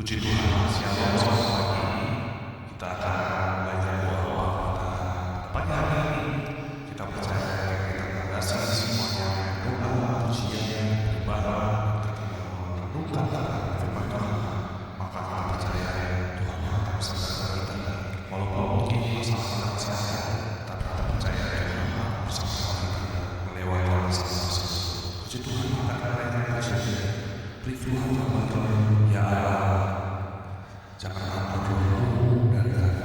Puji Tuhan, shalom selamat pagi. Kita akan belajar doa pada pagi hari ini. Kita percaya kita mengasihi semuanya doa, pujian, ibadah, renungkan firman Tuhan. Maka kita percaya Tuhan akan bersama kita. Walaupun mungkin masalah saya, tapi kita percaya Tuhan akan bersama kita melewati masalah tersebut. Puji Tuhan, kita akan belajar pujian. Beri Tuhan ya Allah. Jangan angkat dulu dari Tuhan.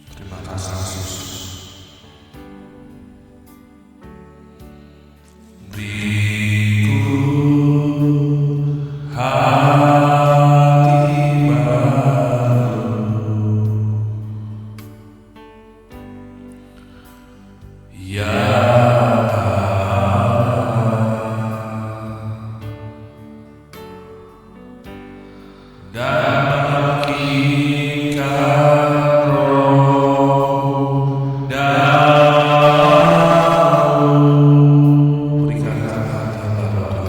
Terima kasih Yesus. Beriku hati baru, ya dan bagikan roh daun, berikan hati baru,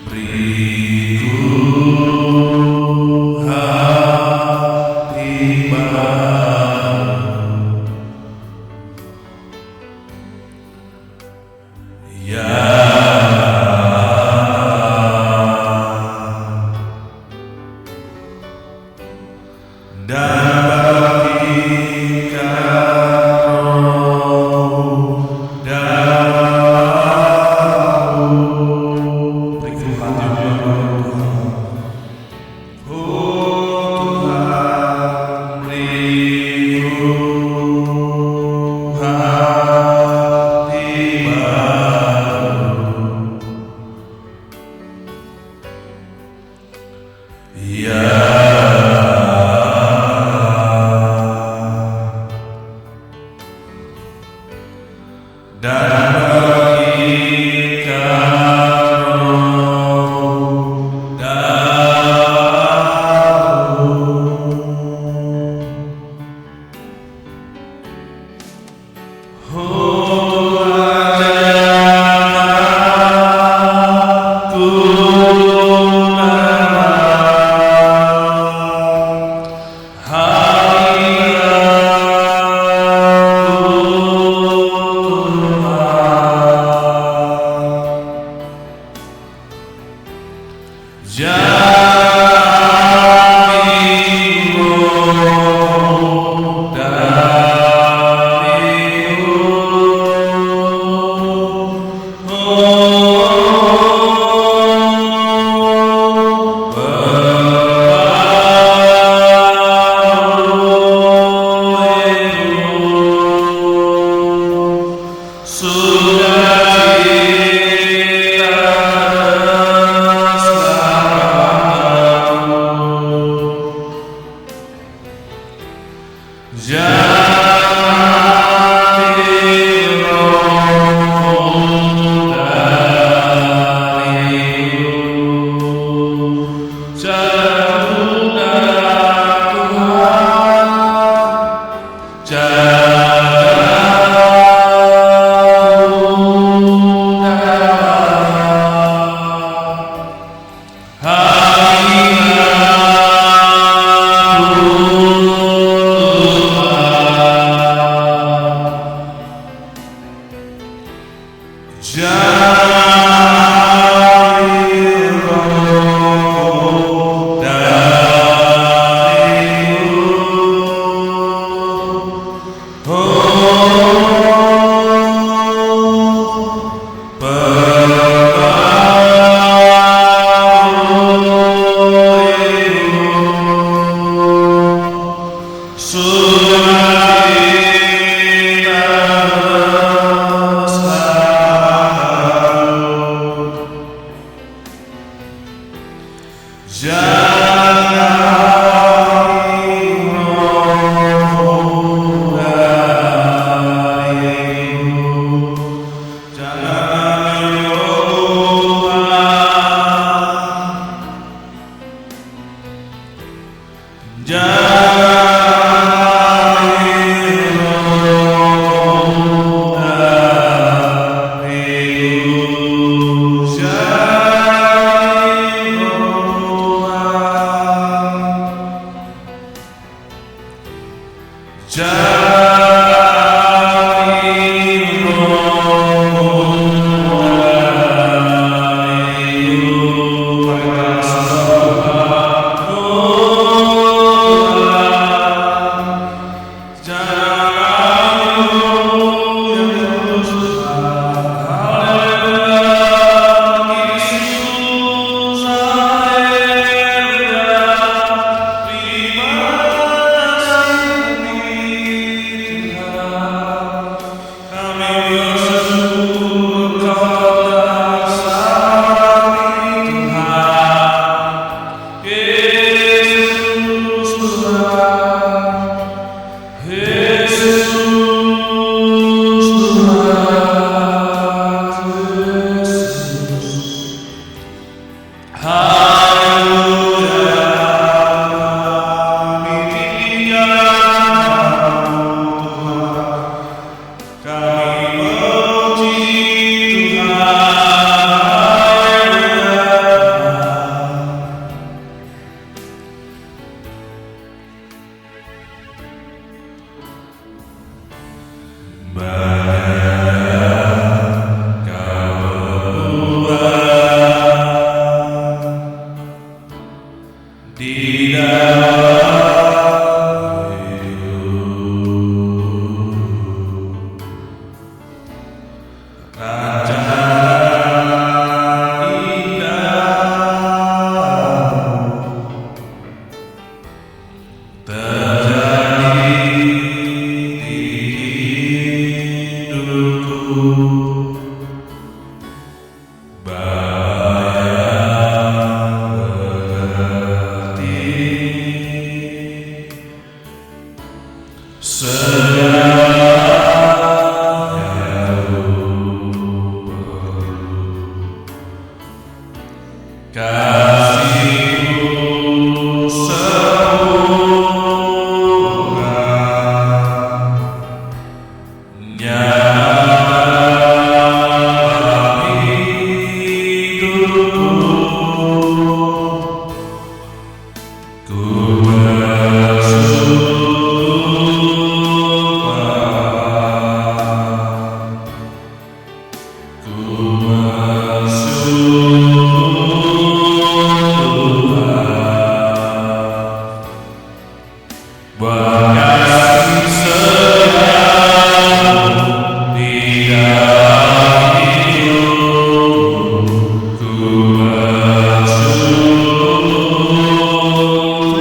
beriku hati baru, ya dan bagikan roh daun. Oh jangan ku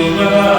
Terima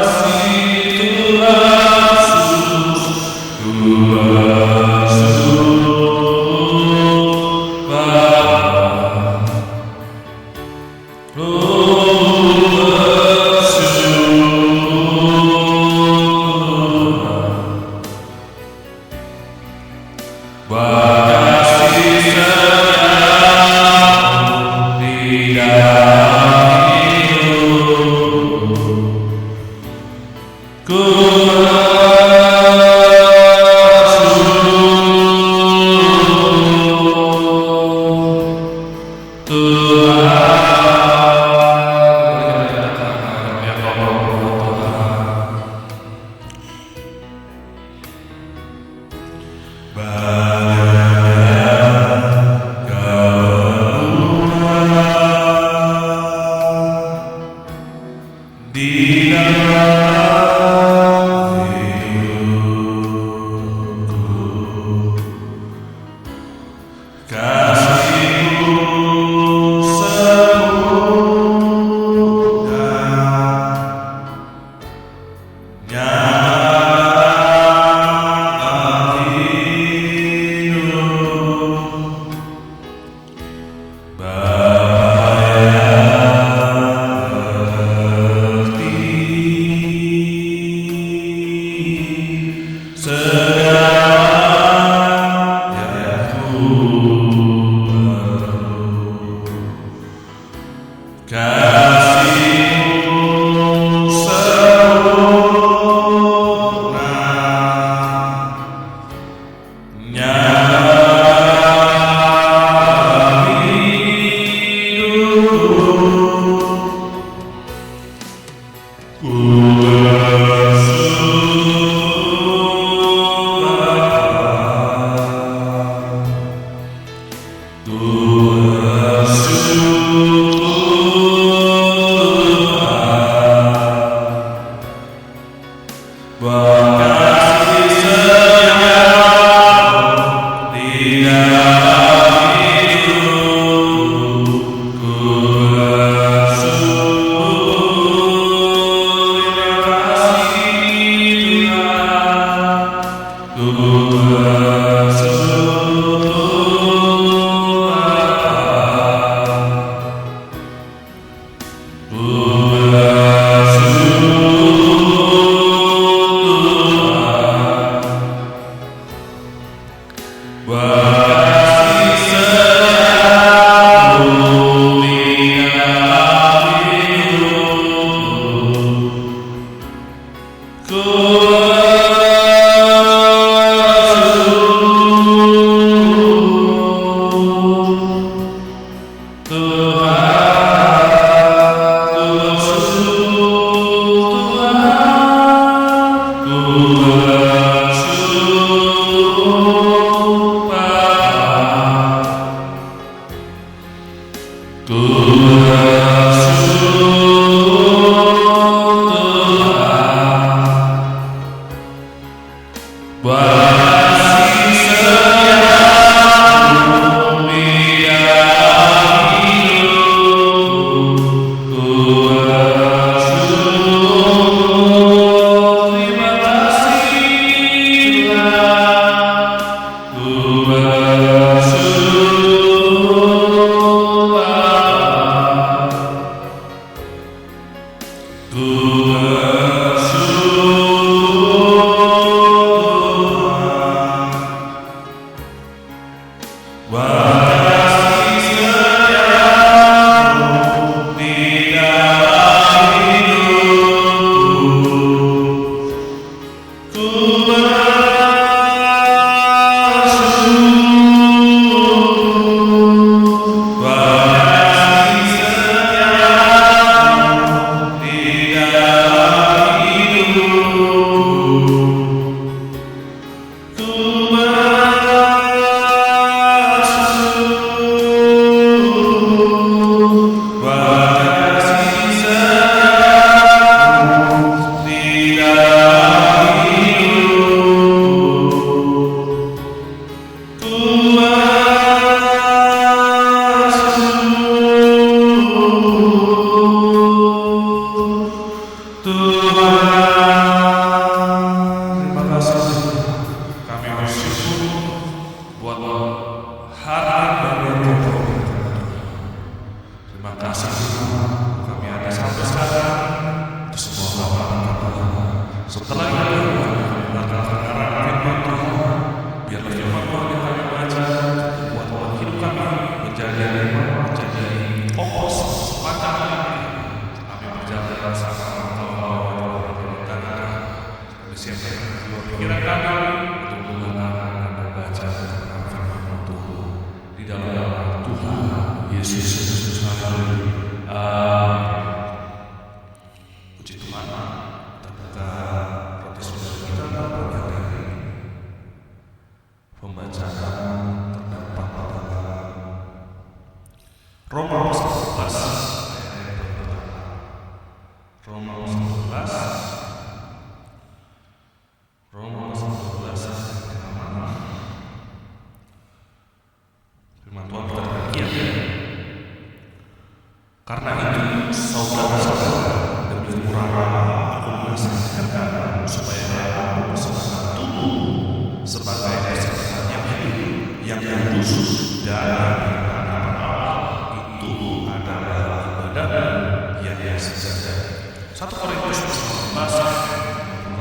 firman, kita buka roti saudara kita pagi hari ini. Pembacaan terdapat dalam Roma 11 ayat yang pertama. Roma 11 ayat yang pertama. Firman Tuhan kita demikian. Karena itu saudara-saudara, demi murah aku menasihatkan kamu supaya kamu bersama tubuh sebagai persembahyan yang hidup, yang kudus dan itu adalah ibadah yang sejati. 1 Korintus 15 ayat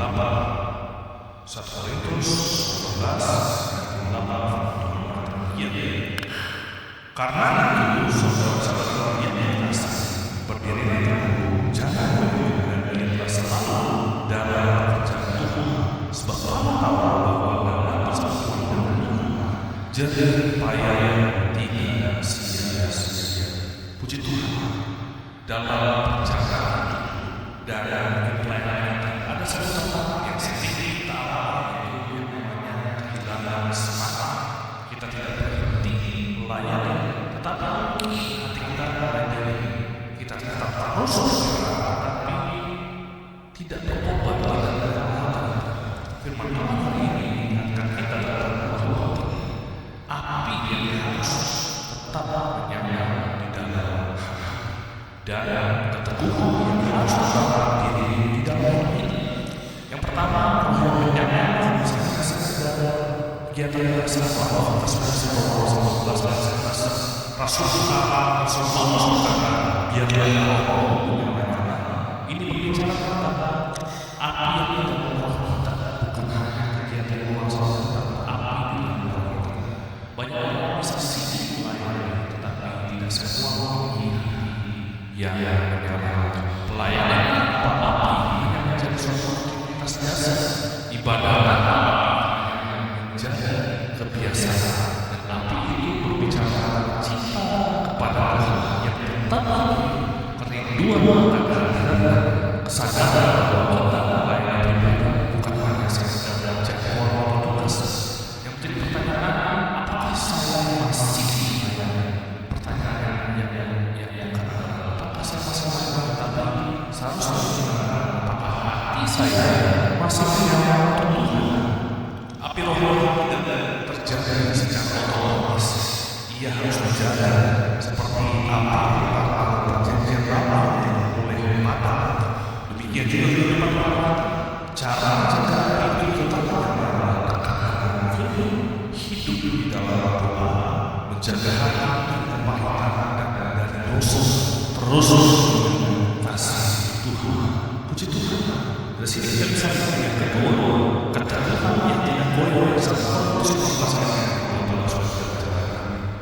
8. 1 Korintus 15 ayat 8. Karena itu saudara-saudara yang dikasihi, berdirilah teguh, jangan goyah, dan ingatlah selalu dalam pekerjaan Tuhan, sebab kamu tahu bahwa dalam persekutuan dengan Tuhan jerih payah tidak sia-sia. Puji Tuhan, dalam perjalanan dan pelayanan ada satu tempat yang sedikit kita alami, yaitu yang namanya kehilangan semangat. Kita tidak berhenti melayani, tetapi hati kita melayani. Kita tetap terus bergerak, tetapi tidak berobat dalam hati. Firman Tuhan hari ini mengingatkan kita bahwa api yang harus tetap menyala di dalam hati, dan keteguhan yang harus tetap berdiri di dalam hati. Yang pertama, roh yang menyala kegiatan selama Rasul Paulus berkata, biarlah roh ini berbicara tentang api yang dalam kita, bukan hanya kegiatan luar sana, tetapi api di dalam kita. Banyak orang bisa sibuk melayani, tetapi tidak semua memiliki yang pelayanan tanpa api yang menjadi suatu aktivitas dasar ibadah menjadi kebiasaan, dan api itu berbicara cinta kepada Allah yang tetap, kerinduan akan kehadiran, kesadaran bahwa kita melayani bukan hanya sekedar jadwal tugas. Yang menjadi pertanyaan, apakah saya masih melayani? Pertanyaan yang apakah saya masih melayani? Tapi seharusnya apakah hati saya masih melayani Tuhan? Api roh tidak terjaga secara otomatis. Ia harus terjaga seperti api pada perjanjian lama yang boleh padam. Demikian juga di depan Allah. Cara menjaga api itu tetap menyala, hidup di dalam doa, menjaga hati dari kepahitan dan dari dosa, terus kasih Tuhan. Puji Tuhan. Dari sini kita bisa melihat yang kedua, keteguhan yang tidak goyah sama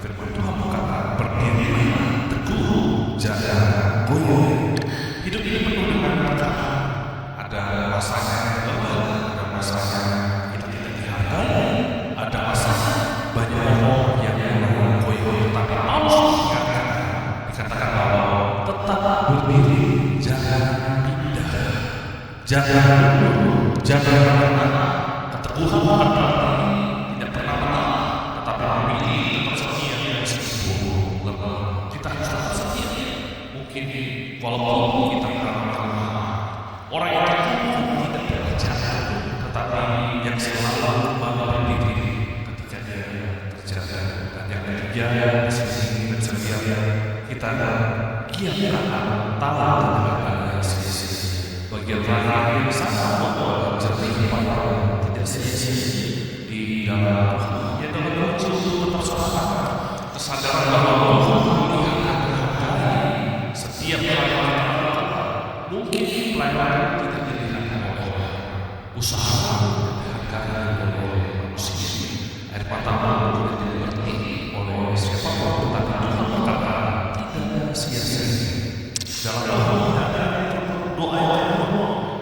firman Tuhan berkata, berdiri teguh, jangan goyah. Hidup ini penuh dengan tekanan. Ada masanya ada masanya kita tidak dihargai, ada masanya banyak orang yang goyah, tetapi Allah dikatakan bahwa tetap berdiri, jangan pindah. Jangan keteguhan tidak pernah menang, tetapi memilih tetap setia meskipun lemah. Kita harus tetap setia. Mungkin walaupun kita orang yang tidak berbicara, tetapi yang selalu berdiri ketika dia terjaga. Dan yang ketiga, disini dan setia kita kiamkan tahu dengan sisi. Bagian terakhir sama bahwa jernih payah tidak sia-sia di dalam Tuhan. Ya dalam kunci untuk tetap semangat, kesadaran bahwa Tuhan menghargai setiap pelayanan kita. Mungkin pelayanan tidak dilihat oleh usaha, dihargai oleh manusia. Air mata tidak dimengerti oleh siapapun, tetapi Tuhan berkata tidak sia-sia. Dalam Tuhan ada doa yang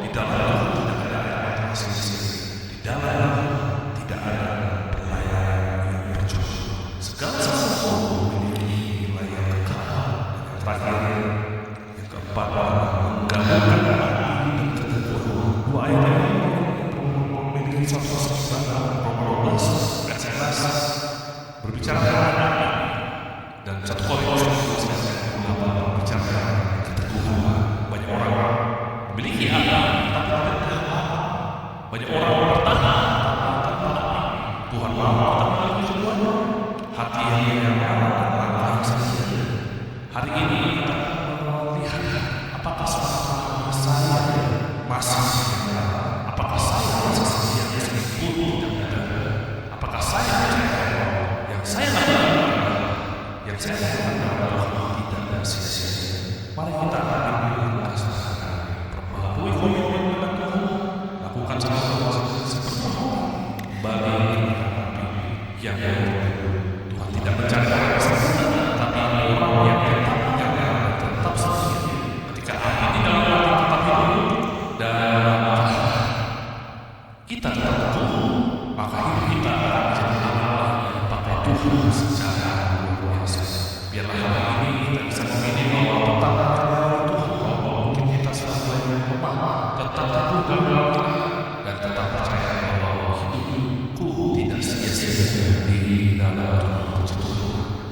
di dalam tidak ada ayat masing-masing. Di dalam tidak ada pelayanan yang berjuang. Segala sesuatu memiliki nilai yang kekal. Terakhir, yang keempat, menggabungkan api Banyak orang bertanya, Tuhan mau kita melalui semuanya. Hati yang marah saja. Hari ini kita melihat apakah saya masih setia, apakah saya masih setia meskipun tidak ada, apakah saya yang saya lakukan, yang saya lakukan tidak ada sia-sia. Mari kita ambil langkah perbaharui komitmen dengan Tuhan, lakukan sesuatu seperti bagi yang Tuhan tidak mencari orang sempurna, tapi orang yang tetap setia. Ketika api di dalam hati tetap hidup dan kita tetap teguh, maka hidup kita akan menjadi amal yang dipakai Tuhan secara luar biasa. Biarlah hari ini kita bisa memilih bahwa tetap Tuhan, bahwa mungkin kita selalu lemah, tetap terbuka dan tetap percaya bahwa hidupku tidak sia-sia di dalam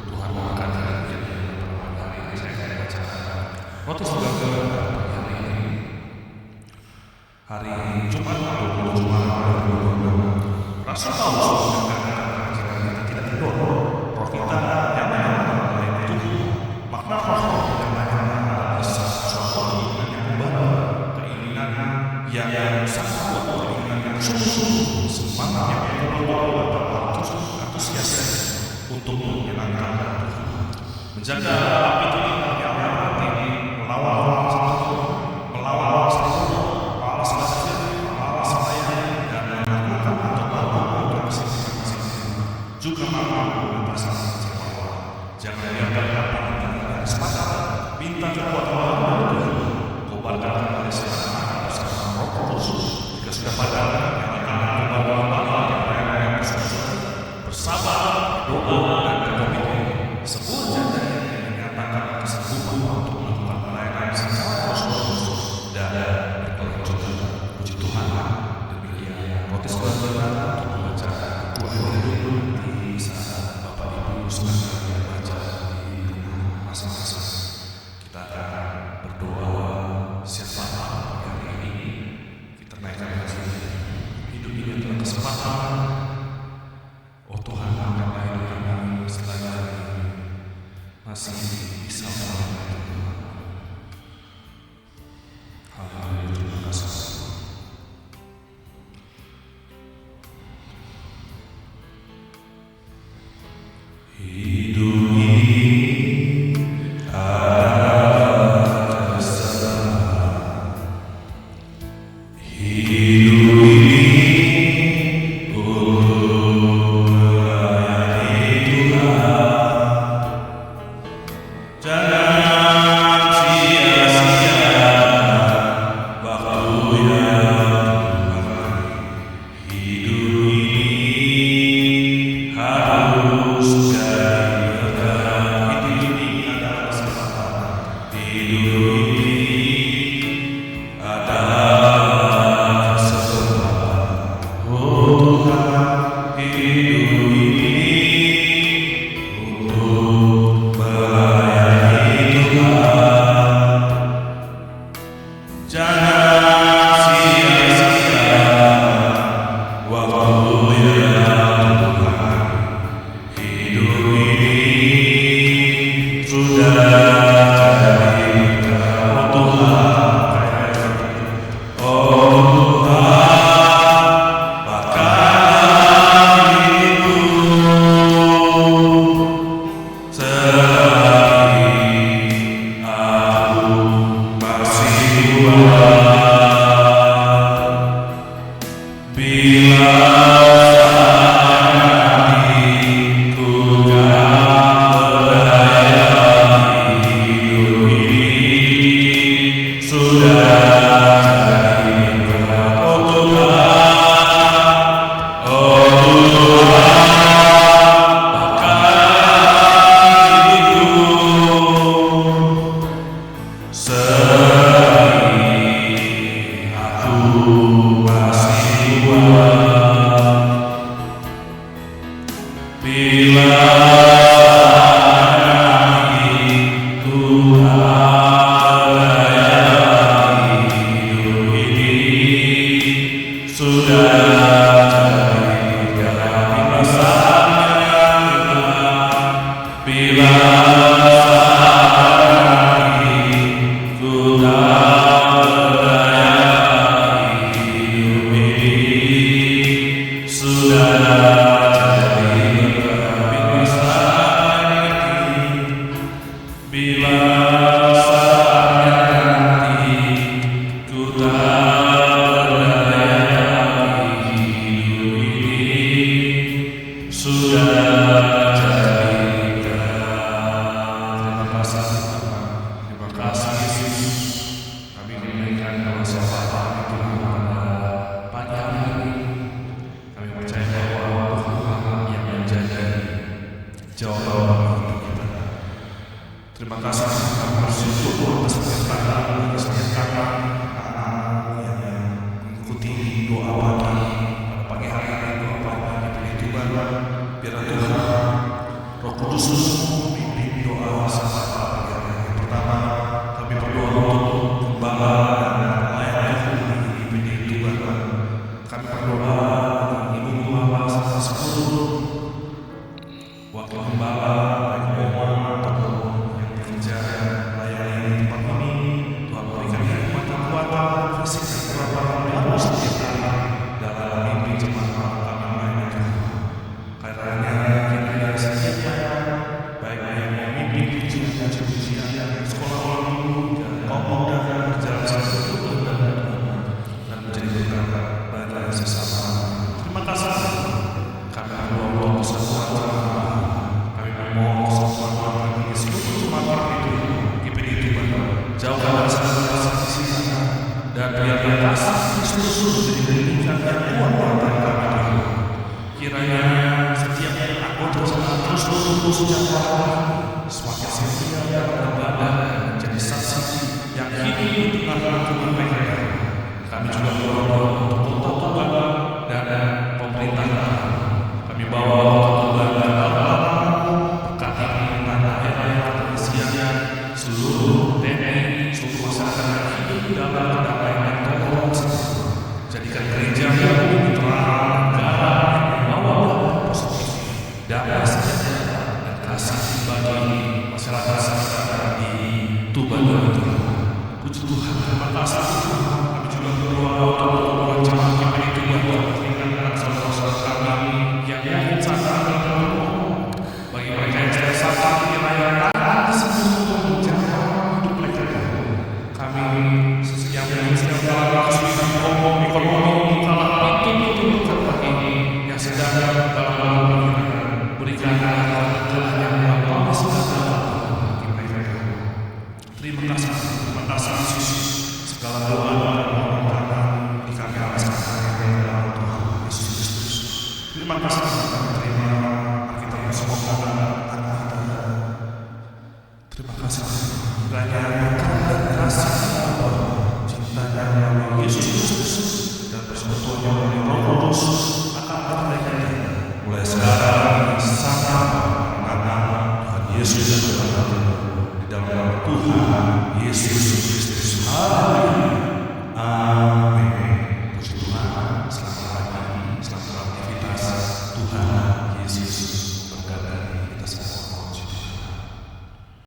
Tuhan mengangkat hari ini saya baca waktu sudah hari Jumat 20 Maret 2022 Rasul Paulus mengatakan kita tidak tidur, roh kita yang lain itu makna roh yang lain adalah sesuatu yang membawa keinginan yang sangat kuat, keinginan yang sungguh-sungguh, semangat yang membawa antusias untuk menyenangkan Tuhan, menjaga api Tuhan yang berarti melawan juga mampu membasah kecewa. Jangan biarkan api kita sepakat minta kekuatan Tuhan, kobarkan kepada semangat bersama Roh Kudus. Jika sudah padam, nyalakan membawa yang bersabar, doa dan berkomitmen. Sebuah janji yang menyatakan kesanggupan untuk melakukan pelayanan secara khusus dan berkelanjutan. Puji Tuhan. Demikian podcast kita untuk membaca Bapak Ibu sekalian baca di rumah masing-masing. Kita akan berdoa siapa hari ini kita naikkan hidup ini adalah kesempatan. Oh Tuhan, angkatlah hidup kami selagi masih bisa melakukan Tuhan. Haleluya, terima kasih. Hidup ini ada kesalahan. Hidup ini melayani Tuhan. Jangan sia-siakan waktu yang Tuhan. Hidup ini harus sudah jadi tiada masanya bila terima kasih kami bersyukur atas penyertaan bagi setiap kami yang mengikuti doa pagi pada pagi hari ini, doa pagi di Tuhan. Biarlah Tuhan Roh Kudus memimpin doa sama pagi hari ini. Pertama, kami berdoa untuk gembala dan pelayan di Tuhan. Kami berdoa untuk Ibu Gembala serta seluruh wakil gembala, baik Oma ataupun melayani tempat ini. Tuhan berikan hikmat dan kekuatan fisik dan kekuatan baru setiap hari dalam mimpi jemaat kami melayani Tuhan. Karenanya kiranya setiap baik yang memimpin pujian-pujian sekolah minggu dan kaum muda berjalan satu dan menjadi berkat bagi sesama. Terima kasih. Kami berdoa untuk persatuan jemaat. Kami memohon persatuan bagi seluruh jemaat itu. Jauhkan dari segala sisi dan biarlah kasih Kristus menjadi lingkungan yang kuat antara kami. Kiranya setiap anggota jemaat terus bertumbuh sejahtera, semakin setia dalam ibadah, menjadi saksi yang hidup di tengah Tuhan mereka. Kami juga berdoa untuk kota Tuhan dan pemerintah. Kami bawa kota Tuhan dan berkati tanah daerah Indonesia, seluruh seluruh masyarakat yang hidup dalam kedamaian dan toleransi. Jadikan gereja yang terang, negara yang membawa positif, damai sejahtera dan kasih bagi masyarakat di Tuban dan Tuhan. Puji Tuhan, terima kasih. Kami juga berdoa untuk jemaat kami di Tuban, mengingatkan saudara-saudara kami yang mungkin sangat berdoa. Bagi mereka yang sedang sakit, kiranya yang sedang dalam kesulitan ekonomi, kalau itu terpaksa yang sedang dalam berikan kelah yang lama segala terima kasih Yesus. Segala doa dan permohonan di kami alaskan dalam Tuhan Yesus Kristus. Terima kasih kami terima kita bersemoga terima kasih kiranya dan kasih cintanya Yesus Kristus dan persekutuannya oleh Roh Kudus akan terlebih mulai sekarang sampai Tuhan Yesus di dalam Tuhan Yesus Kristus. Amin.